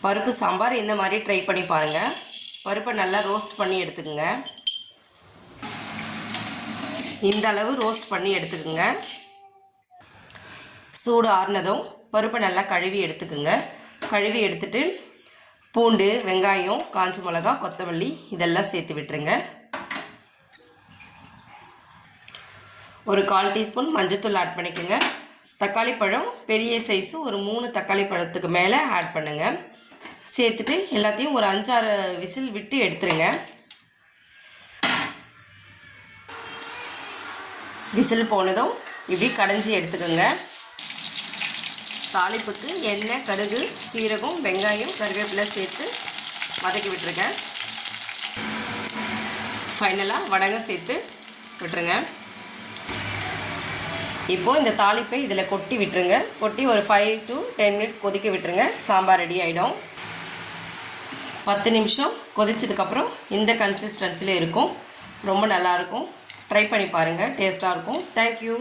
பருப்பு சாம்பார் இந்த மாதிரி ட்ரை பண்ணி பாருங்கள். பருப்பை நல்லா ரோஸ்ட் பண்ணி எடுத்துக்கோங்க. இந்த அளவு ரோஸ்ட் பண்ணி எடுத்துக்கோங்க. சூடு ஆறுனதும் பருப்பை நல்லா கழுவி எடுத்துக்கோங்க. கழுவி எடுத்துட்டு பூண்டு, வெங்காயம், காஞ்ச மிளகா, கொத்தமல்லி இதெல்லாம் சேர்த்து விட்டுருங்க. ஒரு 1/4 டீஸ்பூன் மஞ்சத்தூள் ஆட் பண்ணிக்கோங்க. தக்காளி பழம் பெரிய சைஸு ஒரு 3 தக்காளி பழத்துக்கு மேலே ஆட் பண்ணுங்கள். சேர்த்துட்டு எல்லாத்தையும் ஒரு 5-6 விசில் விட்டு எடுத்துருங்க. விசில் போனதும் இப்படி கடைஞ்சி எடுத்துக்கோங்க. தாளிப்புக்கு எண்ணெய், கடுகு, சீரகம், வெங்காயம், கருவேப்பிலை சேர்த்து வதக்கி விட்டுருங்க. ஃபைனலாக வடகம் சேர்த்து விட்டுருங்க. இப்போது இந்த தாளிப்பை இதில் கொட்டி விட்டுருங்க. கொட்டி ஒரு 5 to 10 மினிட்ஸ் கொதிக்க விட்டுருங்க. சாம்பார் ரெடி ஆகிடும். 10 நிமிஷம் கொதிச்சதுக்கப்புறம் இந்த கன்சிஸ்டன்சியில் இருக்கும். ரொம்ப நல்லாயிருக்கும். ட்ரை பண்ணி பாருங்கள். டேஸ்ட்டாக இருக்கும். தேங்க்யூ.